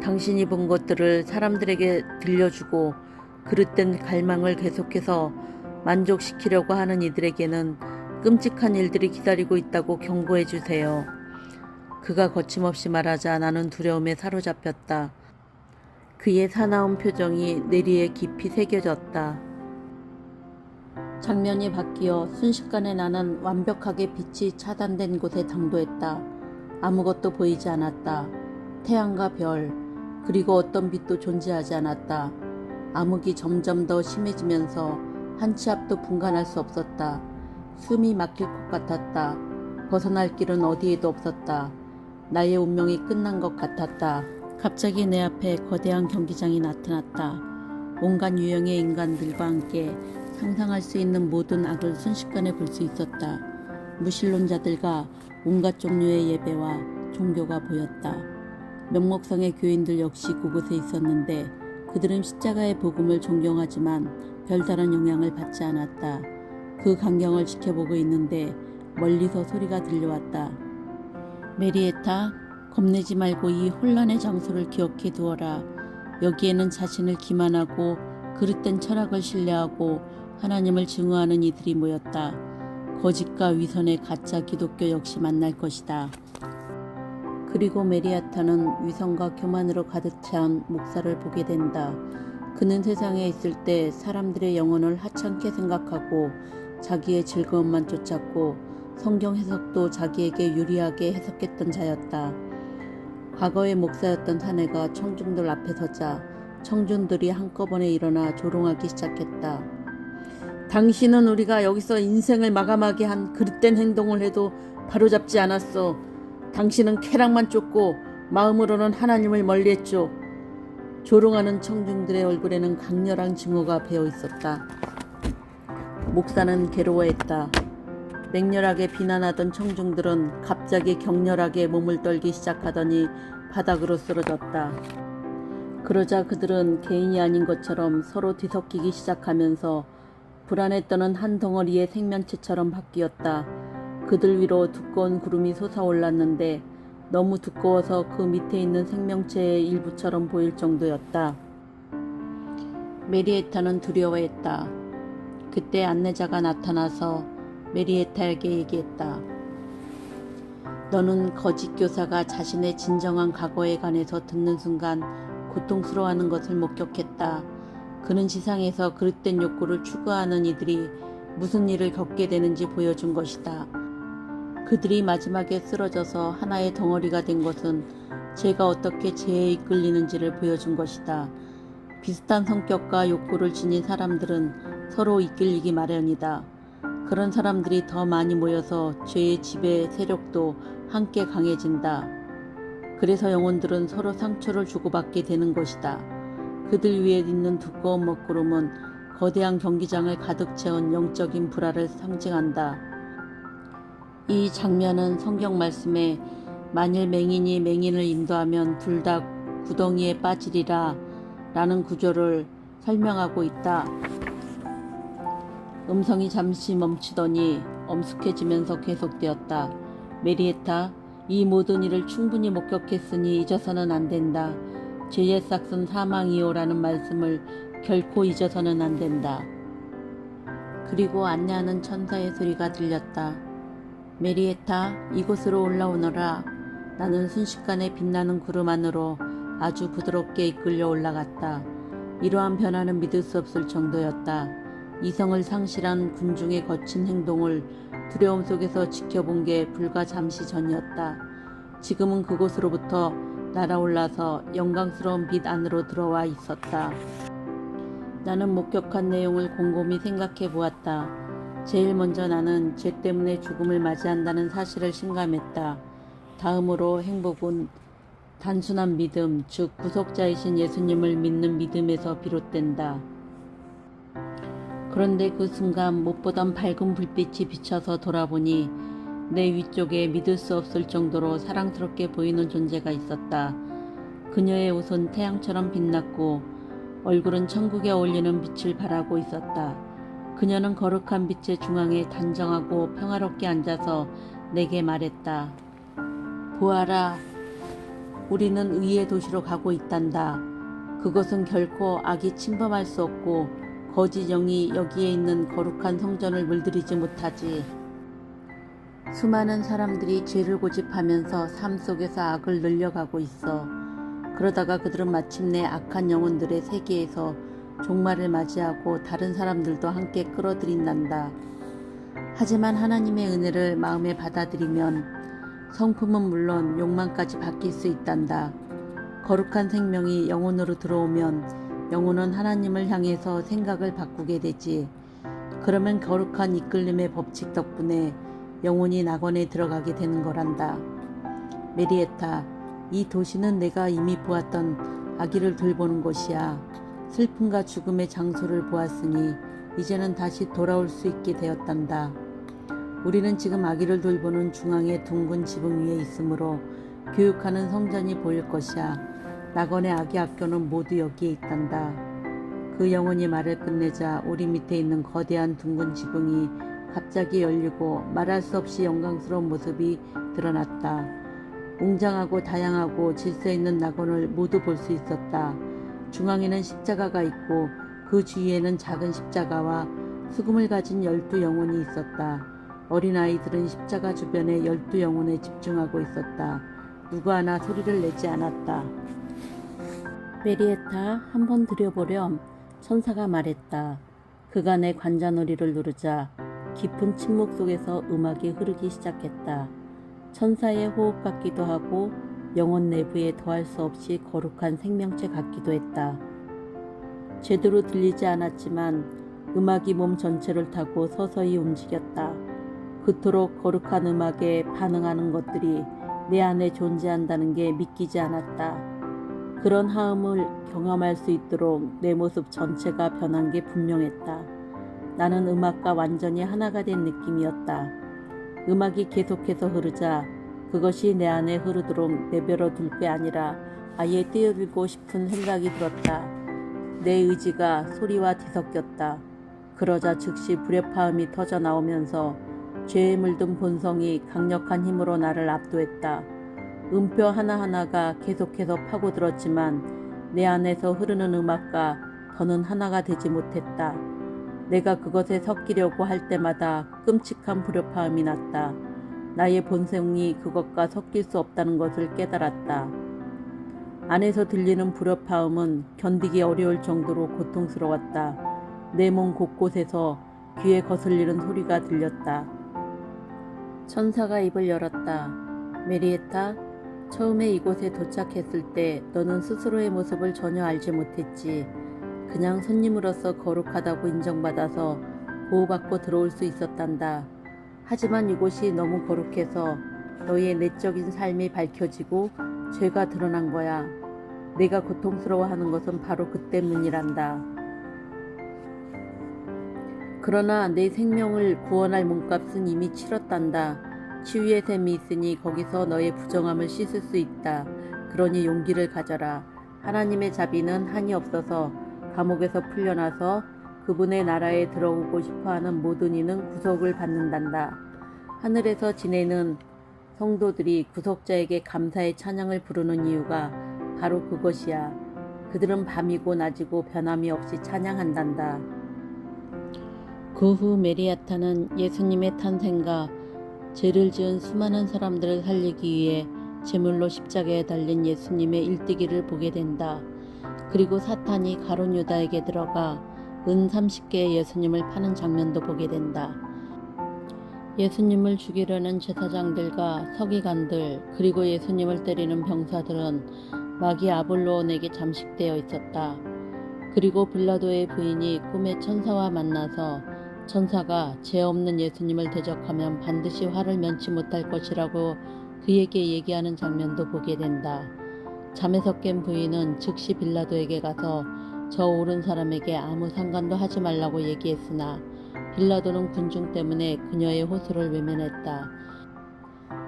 당신이 본 것들을 사람들에게 들려주고 그릇된 갈망을 계속해서 만족시키려고 하는 이들에게는 끔찍한 일들이 기다리고 있다고 경고해 주세요. 그가 거침없이 말하자 나는 두려움에 사로잡혔다. 그의 사나운 표정이 내리에 깊이 새겨졌다. 장면이 바뀌어 순식간에 나는 완벽하게 빛이 차단된 곳에 당도했다. 아무것도 보이지 않았다. 태양과 별, 그리고 어떤 빛도 존재하지 않았다. 암흑이 점점 더 심해지면서 한 치 앞도 분간할 수 없었다. 숨이 막힐 것 같았다. 벗어날 길은 어디에도 없었다. 나의 운명이 끝난 것 같았다. 갑자기 내 앞에 거대한 경기장이 나타났다. 온갖 유형의 인간들과 함께 상상할 수 있는 모든 악을 순식간에 볼 수 있었다. 무신론자들과 온갖 종류의 예배와 종교가 보였다. 명목상의 교인들 역시 그곳에 있었는데 그들은 십자가의 복음을 존경하지만 별다른 영향을 받지 않았다. 그 광경을 지켜보고 있는데 멀리서 소리가 들려왔다. 메리에타, 겁내지 말고 이 혼란의 장소를 기억해 두어라. 여기에는 자신을 기만하고 그릇된 철학을 신뢰하고 하나님을 증오하는 이들이 모였다. 거짓과 위선의 가짜 기독교 역시 만날 것이다. 그리고 메리아타는 위선과 교만으로 가득 찬 목사를 보게 된다. 그는 세상에 있을 때 사람들의 영혼을 하찮게 생각하고 자기의 즐거움만 쫓았고 성경 해석도 자기에게 유리하게 해석했던 자였다. 과거의 목사였던 사내가 청중들 앞에 서자 청중들이 한꺼번에 일어나 조롱하기 시작했다. 당신은 우리가 여기서 인생을 마감하게 한 그릇된 행동을 해도 바로잡지 않았어. 당신은 쾌락만 쫓고 마음으로는 하나님을 멀리했죠. 조롱하는 청중들의 얼굴에는 강렬한 증오가 배어 있었다. 목사는 괴로워했다. 맹렬하게 비난하던 청중들은 갑자기 격렬하게 몸을 떨기 시작하더니 바닥으로 쓰러졌다. 그러자 그들은 개인이 아닌 것처럼 서로 뒤섞이기 시작하면서 불안에 떠는 한 덩어리의 생명체처럼 바뀌었다. 그들 위로 두꺼운 구름이 솟아올랐는데 너무 두꺼워서 그 밑에 있는 생명체의 일부처럼 보일 정도였다. 메리에타는 두려워했다. 그때 안내자가 나타나서 메리에타에게 얘기했다. 너는 거짓 교사가 자신의 진정한 과거에 관해서 듣는 순간 고통스러워하는 것을 목격했다. 그는 지상에서 그릇된 욕구를 추구하는 이들이 무슨 일을 겪게 되는지 보여준 것이다. 그들이 마지막에 쓰러져서 하나의 덩어리가 된 것은 죄가 어떻게 죄에 이끌리는지를 보여준 것이다. 비슷한 성격과 욕구를 지닌 사람들은 서로 이끌리기 마련이다. 그런 사람들이 더 많이 모여서 죄의 지배 세력도 함께 강해진다. 그래서 영혼들은 서로 상처를 주고받게 되는 것이다. 그들 위에 있는 두꺼운 먹구름은 거대한 경기장을 가득 채운 영적인 불화를 상징한다. 이 장면은 성경 말씀에 만일 맹인이 맹인을 인도하면 둘 다 구덩이에 빠지리라 라는 구조를 설명하고 있다. 음성이 잠시 멈추더니 엄숙해지면서 계속되었다. 메리에타, 이 모든 일을 충분히 목격했으니 잊어서는 안 된다. 죄의 싹은 사망이요 라는 말씀을 결코 잊어서는 안 된다. 그리고 안내하는 천사의 소리가 들렸다. 메리에타, 이곳으로 올라오너라. 나는 순식간에 빛나는 구름 안으로 아주 부드럽게 이끌려 올라갔다. 이러한 변화는 믿을 수 없을 정도였다. 이성을 상실한 군중의 거친 행동을 두려움 속에서 지켜본 게 불과 잠시 전이었다. 지금은 그곳으로부터 날아올라서 영광스러운 빛 안으로 들어와 있었다. 나는 목격한 내용을 곰곰이 생각해 보았다. 제일 먼저 나는 죄 때문에 죽음을 맞이한다는 사실을 실감했다. 다음으로 행복은 단순한 믿음, 즉 구속자이신 예수님을 믿는 믿음에서 비롯된다. 그런데 그 순간 못 보던 밝은 불빛이 비쳐서 돌아보니 내 위쪽에 믿을 수 없을 정도로 사랑스럽게 보이는 존재가 있었다. 그녀의 옷은 태양처럼 빛났고 얼굴은 천국에 어울리는 빛을 발하고 있었다. 그녀는 거룩한 빛의 중앙에 단정하고 평화롭게 앉아서 내게 말했다. 보아라, 우리는 의의 도시로 가고 있단다. 그것은 결코 악이 침범할 수 없고 거짓 영이 여기에 있는 거룩한 성전을 물들이지 못하지. 수많은 사람들이 죄를 고집하면서 삶 속에서 악을 늘려가고 있어. 그러다가 그들은 마침내 악한 영혼들의 세계에서 종말을 맞이하고 다른 사람들도 함께 끌어들인단다. 하지만 하나님의 은혜를 마음에 받아들이면 성품은 물론 욕망까지 바뀔 수 있단다. 거룩한 생명이 영혼으로 들어오면 영혼은 하나님을 향해서 생각을 바꾸게 되지. 그러면 거룩한 이끌림의 법칙 덕분에 영혼이 낙원에 들어가게 되는 거란다. 메리에타, 이 도시는 내가 이미 보았던 아기를 돌보는 곳이야. 슬픔과 죽음의 장소를 보았으니 이제는 다시 돌아올 수 있게 되었단다. 우리는 지금 아기를 돌보는 중앙의 둥근 지붕 위에 있으므로 교육하는 성전이 보일 것이야. 낙원의 아기 학교는 모두 여기에 있단다. 그 영혼이 말을 끝내자 우리 밑에 있는 거대한 둥근 지붕이 갑자기 열리고 말할 수 없이 영광스러운 모습이 드러났다. 웅장하고 다양하고 질서 있는 낙원을 모두 볼 수 있었다. 중앙에는 십자가가 있고 그 주위에는 작은 십자가와 수금을 가진 12 영혼이 있었다. 어린아이들은 십자가 주변에 12 영혼에 집중하고 있었다. 누구 하나 소리를 내지 않았다. 메리에타, 한번 들여보렴. 천사가 말했다. 그가 내 관자놀이를 누르자 깊은 침묵 속에서 음악이 흐르기 시작했다. 천사의 호흡 같기도 하고 영혼 내부에 더할 수 없이 거룩한 생명체 같기도 했다. 제대로 들리지 않았지만 음악이 몸 전체를 타고 서서히 움직였다. 그토록 거룩한 음악에 반응하는 것들이 내 안에 존재한다는 게 믿기지 않았다. 그런 하음을 경험할 수 있도록 내 모습 전체가 변한 게 분명했다. 나는 음악과 완전히 하나가 된 느낌이었다. 음악이 계속해서 흐르자 그것이 내 안에 흐르도록 내버려 둘 게 아니라 아예 떼어들고 싶은 생각이 들었다. 내 의지가 소리와 뒤섞였다. 그러자 즉시 불협화음이 터져 나오면서 죄에 물든 본성이 강력한 힘으로 나를 압도했다. 음표 하나하나가 계속해서 파고들었지만 내 안에서 흐르는 음악과 더는 하나가 되지 못했다. 내가 그것에 섞이려고 할 때마다 끔찍한 불협화음이 났다. 나의 본성이 그것과 섞일 수 없다는 것을 깨달았다. 안에서 들리는 불협화음은 견디기 어려울 정도로 고통스러웠다. 내 몸 곳곳에서 귀에 거슬리는 소리가 들렸다. 천사가 입을 열었다. 메리에타, 처음에 이곳에 도착했을 때 너는 스스로의 모습을 전혀 알지 못했지. 그냥 손님으로서 거룩하다고 인정받아서 보호받고 들어올 수 있었단다. 하지만 이곳이 너무 거룩해서 너의 내적인 삶이 밝혀지고 죄가 드러난 거야. 내가 고통스러워하는 것은 바로 그 때문이란다. 그러나 내 생명을 구원할 몸값은 이미 치렀단다. 치유의 셈이 있으니 거기서 너의 부정함을 씻을 수 있다. 그러니 용기를 가져라. 하나님의 자비는 한이 없어서 감옥에서 풀려나서 그분의 나라에 들어오고 싶어하는 모든 이는 구속을 받는단다. 하늘에서 지내는 성도들이 구속자에게 감사의 찬양을 부르는 이유가 바로 그것이야. 그들은 밤이고 낮이고 변함이 없이 찬양한단다. 그 후 메리아타는 예수님의 탄생과 죄를 지은 수많은 사람들을 살리기 위해 제물로 십자가에 달린 예수님의 일뜨기를 보게 된다. 그리고 사탄이 가룟 유다에게 들어가 은 30개의 예수님을 파는 장면도 보게 된다. 예수님을 죽이려는 제사장들과 서기관들 그리고 예수님을 때리는 병사들은 마귀 아볼로온에게 잠식되어 있었다. 그리고 빌라도의 부인이 꿈에 천사와 만나서 천사가 죄 없는 예수님을 대적하면 반드시 화를 면치 못할 것이라고 그에게 얘기하는 장면도 보게 된다. 잠에서 깬 부인은 즉시 빌라도에게 가서 저 오른 사람에게 아무 상관도 하지 말라고 얘기했으나 빌라도는 군중 때문에 그녀의 호소를 외면했다.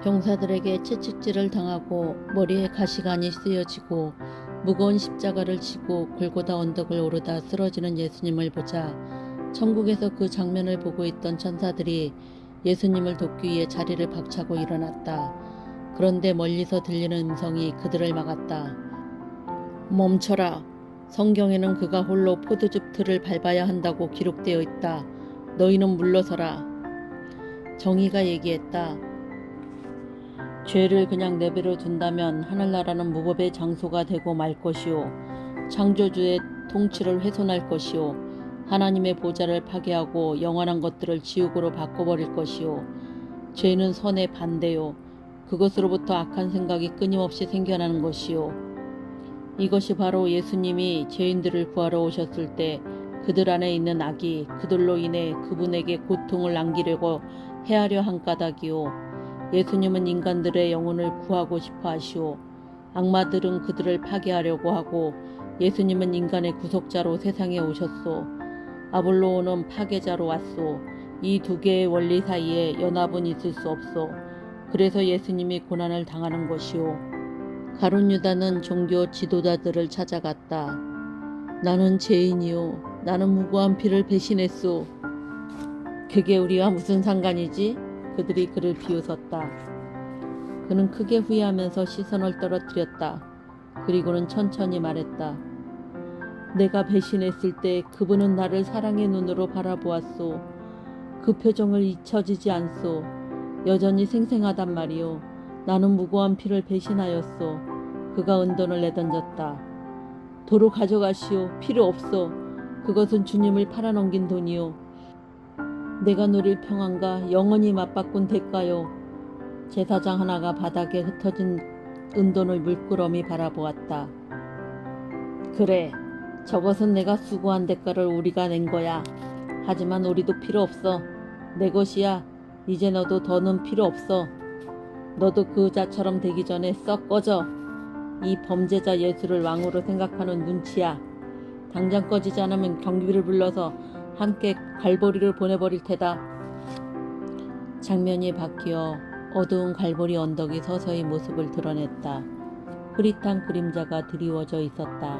병사들에게 채찍질을 당하고 머리에 가시관이 쓰여지고 무거운 십자가를 지고 골고다 언덕을 오르다 쓰러지는 예수님을 보자 천국에서 그 장면을 보고 있던 천사들이 예수님을 돕기 위해 자리를 박차고 일어났다. 그런데 멀리서 들리는 음성이 그들을 막았다. 멈춰라. 성경에는 그가 홀로 포도즙 틀을 밟아야 한다고 기록되어 있다. 너희는 물러서라. 정의가 얘기했다. 죄를 그냥 내버려 둔다면 하늘나라는 무법의 장소가 되고 말 것이요. 창조주의 통치를 훼손할 것이요. 하나님의 보좌를 파괴하고 영원한 것들을 지옥으로 바꿔버릴 것이요. 죄는 선의 반대요. 그것으로부터 악한 생각이 끊임없이 생겨나는 것이요. 이것이 바로 예수님이 죄인들을 구하러 오셨을 때 그들 안에 있는 악이 그들로 인해 그분에게 고통을 안기려고 해하려 한 까닭이요. 예수님은 인간들의 영혼을 구하고 싶어 하시오. 악마들은 그들을 파괴하려고 하고 예수님은 인간의 구속자로 세상에 오셨소. 아볼로온은 파괴자로 왔소. 이 두 개의 원리 사이에 연합은 있을 수 없소. 그래서 예수님이 고난을 당하는 것이오. 가룟 유다는 종교 지도자들을 찾아갔다. 나는 죄인이요. 나는 무고한 피를 배신했소. 그게 우리와 무슨 상관이지? 그들이 그를 비웃었다. 그는 크게 후회하면서 시선을 떨어뜨렸다. 그리고는 천천히 말했다. 내가 배신했을 때 그분은 나를 사랑의 눈으로 바라보았소. 그 표정을 잊혀지지 않소. 여전히 생생하단 말이오. 나는 무고한 피를 배신하였소. 그가 은돈을 내던졌다. 도로 가져가시오. 필요 없소. 그것은 주님을 팔아넘긴 돈이오. 내가 누릴 평안과 영원히 맞바꾼 대가요. 제사장 하나가 바닥에 흩어진 은돈을 물끄러미 바라보았다. 그래, 저것은 내가 수고한 대가를 우리가 낸 거야. 하지만 우리도 필요 없어. 내 것이야. 이제 너도 더는 필요 없어. 너도 그 자처럼 되기 전에 썩 꺼져. 이 범죄자 예수를 왕으로 생각하는 눈치야. 당장 꺼지지 않으면 경비를 불러서 함께 갈보리를 보내버릴 테다. 장면이 바뀌어 어두운 갈보리 언덕이 서서히 모습을 드러냈다. 흐릿한 그림자가 드리워져 있었다.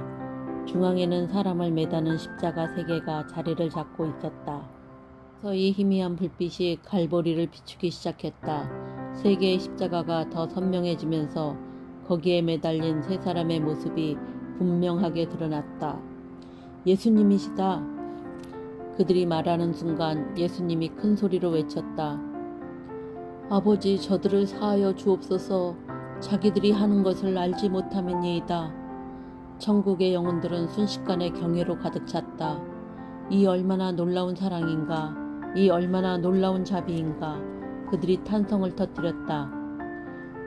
중앙에는 사람을 매다는 십자가 3개가 자리를 잡고 있었다. 서서히 희미한 불빛이 갈보리를 비추기 시작했다. 3개의 십자가가 더 선명해지면서 거기에 매달린 3사람의 모습이 분명하게 드러났다. 예수님이시다. 그들이 말하는 순간 예수님이 큰 소리로 외쳤다. 아버지, 저들을 사하여 주옵소서. 자기들이 하는 것을 알지 못함이니이다. 천국의 영혼들은 순식간에 경외로 가득 찼다. 이 얼마나 놀라운 사랑인가. 이 얼마나 놀라운 자비인가. 그들이 탄성을 터뜨렸다.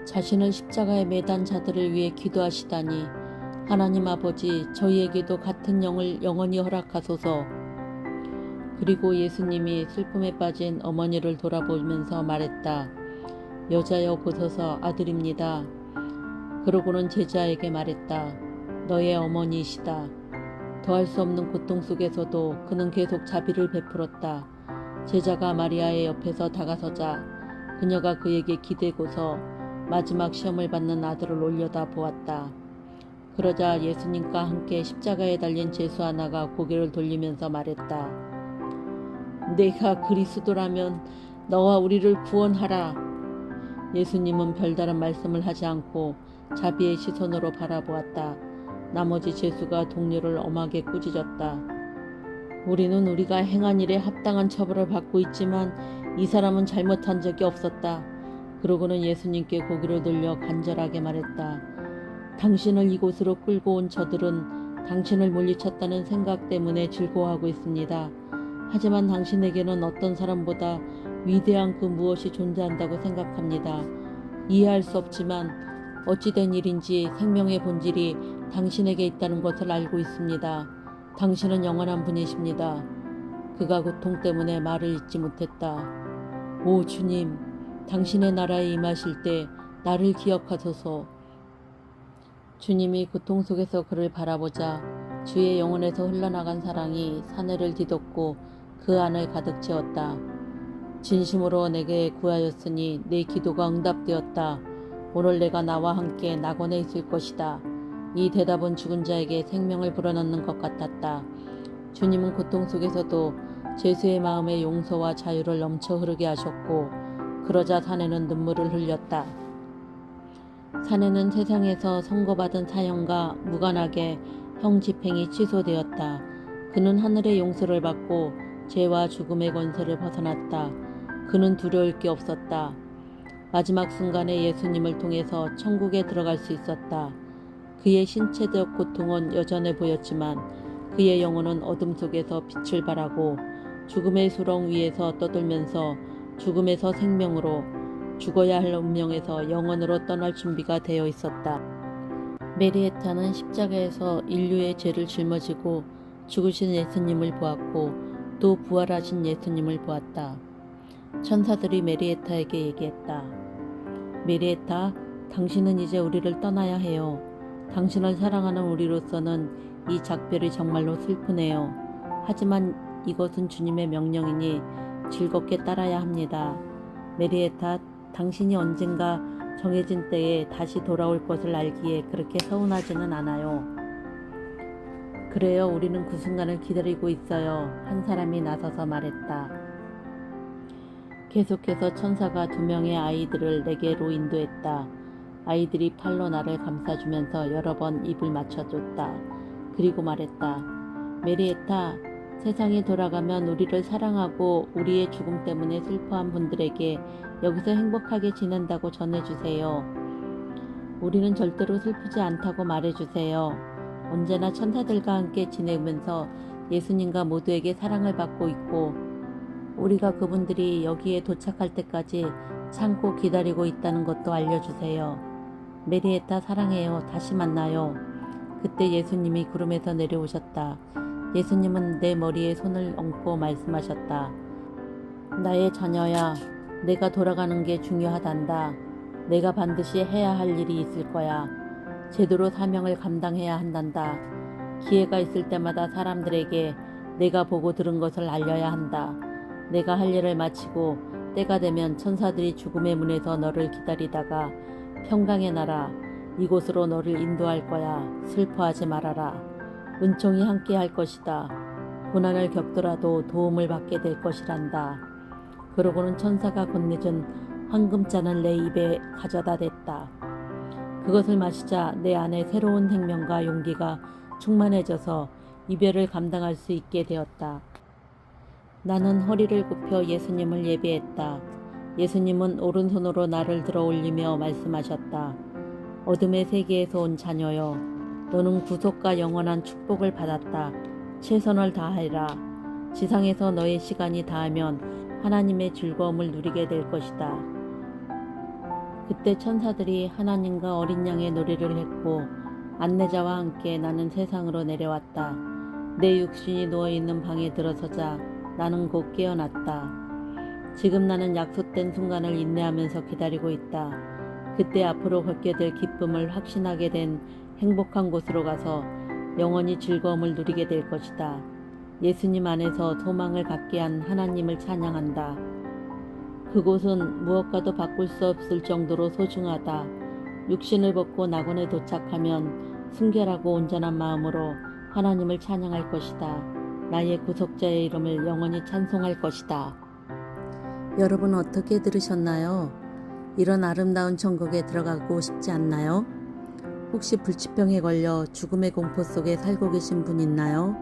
자신을 십자가에 매단 자들을 위해 기도하시다니. 하나님 아버지, 저희에게도 같은 영을 영원히 허락하소서. 그리고 예수님이 슬픔에 빠진 어머니를 돌아보면서 말했다. 여자여 보소서, 아들입니다. 그러고는 제자에게 말했다. 너의 어머니이시다. 더할 수 없는 고통 속에서도 그는 계속 자비를 베풀었다. 제자가 마리아의 옆에서 다가서자 그녀가 그에게 기대고서 마지막 시험을 받는 아들을 올려다 보았다. 그러자 예수님과 함께 십자가에 달린 제수 하나가 고개를 돌리면서 말했다. 내가 그리스도라면 너와 우리를 구원하라. 예수님은 별다른 말씀을 하지 않고 자비의 시선으로 바라보았다. 나머지 제수가 동료를 엄하게 꾸짖었다. 우리는 우리가 행한 일에 합당한 처벌을 받고 있지만 이 사람은 잘못한 적이 없었다. 그러고는 예수님께 고개를 돌려 간절하게 말했다. 당신을 이곳으로 끌고 온 저들은 당신을 물리쳤다는 생각 때문에 즐거워하고 있습니다. 하지만 당신에게는 어떤 사람보다 위대한 그 무엇이 존재한다고 생각합니다. 이해할 수 없지만 어찌된 일인지 생명의 본질이 당신에게 있다는 것을 알고 있습니다. 당신은 영원한 분이십니다. 그가 고통 때문에 말을 잇지 못했다. 오 주님, 당신의 나라에 임하실 때 나를 기억하소서. 주님이 고통 속에서 그를 바라보자 주의 영혼에서 흘러나간 사랑이 사내를 뒤덮고 그 안을 가득 채웠다. 진심으로 내게 구하였으니 내 기도가 응답되었다. 오늘 내가 나와 함께 낙원에 있을 것이다. 이 대답은 죽은 자에게 생명을 불어넣는 것 같았다. 주님은 고통 속에서도 죄수의 마음에 용서와 자유를 넘쳐 흐르게 하셨고 그러자 사내는 눈물을 흘렸다. 사내는 세상에서 선고받은 사형과 무관하게 형 집행이 취소되었다. 그는 하늘의 용서를 받고 죄와 죽음의 권세를 벗어났다. 그는 두려울 게 없었다. 마지막 순간에 예수님을 통해서 천국에 들어갈 수 있었다. 그의 신체적 고통은 여전해 보였지만 그의 영혼은 어둠 속에서 빛을 발하고 죽음의 수렁 위에서 떠돌면서 죽음에서 생명으로 죽어야 할 운명에서 영원으로 떠날 준비가 되어 있었다. 메리에타는 십자가에서 인류의 죄를 짊어지고 죽으신 예수님을 보았고 또 부활하신 예수님을 보았다. 천사들이 메리에타에게 얘기했다. 메리에타, 당신은 이제 우리를 떠나야 해요. 당신을 사랑하는 우리로서는 이 작별이 정말로 슬프네요. 하지만 이것은 주님의 명령이니 즐겁게 따라야 합니다. 메리에타, 당신이 언젠가 정해진 때에 다시 돌아올 것을 알기에 그렇게 서운하지는 않아요. 그래요, 우리는 그 순간을 기다리고 있어요. 한 사람이 나서서 말했다. 계속해서 천사가 2명의 아이들을 내게로 인도했다. 아이들이 팔로 나를 감싸주면서 여러 번 입을 맞춰줬다. 그리고 말했다. 메리에타, 세상이 돌아가면 우리를 사랑하고 우리의 죽음 때문에 슬퍼한 분들에게 여기서 행복하게 지낸다고 전해주세요. 우리는 절대로 슬프지 않다고 말해주세요. 언제나 천사들과 함께 지내면서 예수님과 모두에게 사랑을 받고 있고 우리가 그분들이 여기에 도착할 때까지 참고 기다리고 있다는 것도 알려주세요. 메리에타, 사랑해요. 다시 만나요. 그때 예수님이 구름에서 내려오셨다. 예수님은 내 머리에 손을 얹고 말씀하셨다. 나의 자녀야, 내가 돌아가는 게 중요하단다. 내가 반드시 해야 할 일이 있을 거야. 제대로 사명을 감당해야 한단다. 기회가 있을 때마다 사람들에게 내가 보고 들은 것을 알려야 한다. 내가 할 일을 마치고 때가 되면 천사들이 죽음의 문에서 너를 기다리다가 평강의 나라, 이곳으로 너를 인도할 거야. 슬퍼하지 말아라. 은총이 함께 할 것이다. 고난을 겪더라도 도움을 받게 될 것이란다. 그러고는 천사가 건네준 황금잔을 내 입에 가져다 댔다. 그것을 마시자 내 안에 새로운 생명과 용기가 충만해져서 이별을 감당할 수 있게 되었다. 나는 허리를 굽혀 예수님을 예배했다. 예수님은 오른손으로 나를 들어 올리며 말씀하셨다. 어둠의 세계에서 온 자녀여, 너는 구속과 영원한 축복을 받았다. 최선을 다하라. 지상에서 너의 시간이 닿으면 하나님의 즐거움을 누리게 될 것이다. 그때 천사들이 하나님과 어린 양의 노래를 했고 안내자와 함께 나는 세상으로 내려왔다. 내 육신이 누워있는 방에 들어서자 나는 곧 깨어났다. 지금 나는 약속된 순간을 인내하면서 기다리고 있다. 그때 앞으로 걷게 될 기쁨을 확신하게 된 행복한 곳으로 가서 영원히 즐거움을 누리게 될 것이다. 예수님 안에서 소망을 갖게 한 하나님을 찬양한다. 그곳은 무엇과도 바꿀 수 없을 정도로 소중하다. 육신을 벗고 낙원에 도착하면 순결하고 온전한 마음으로 하나님을 찬양할 것이다. 나의 구속자의 이름을 영원히 찬송할 것이다. 여러분 어떻게 들으셨나요? 이런 아름다운 천국에 들어가고 싶지 않나요? 혹시 불치병에 걸려 죽음의 공포 속에 살고 계신 분 있나요?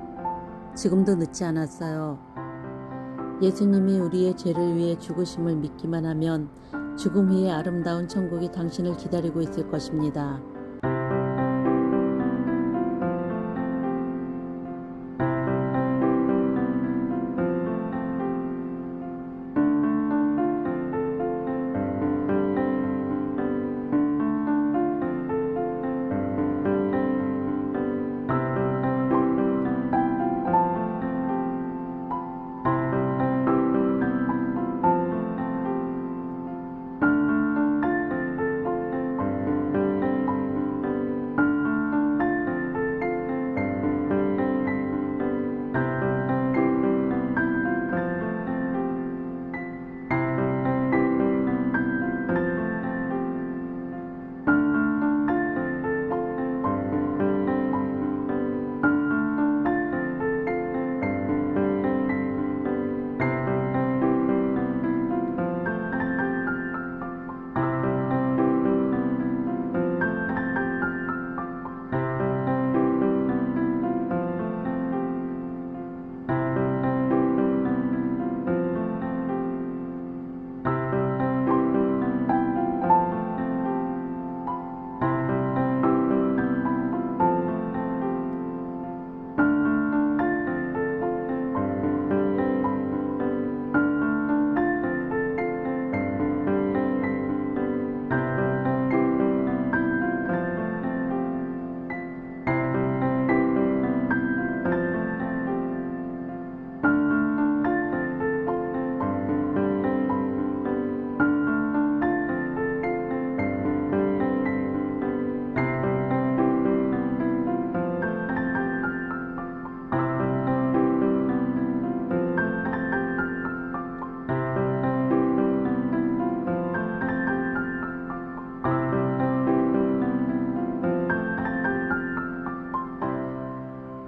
지금도 늦지 않았어요. 예수님이 우리의 죄를 위해 죽으심을 믿기만 하면 죽음 후에 아름다운 천국이 당신을 기다리고 있을 것입니다.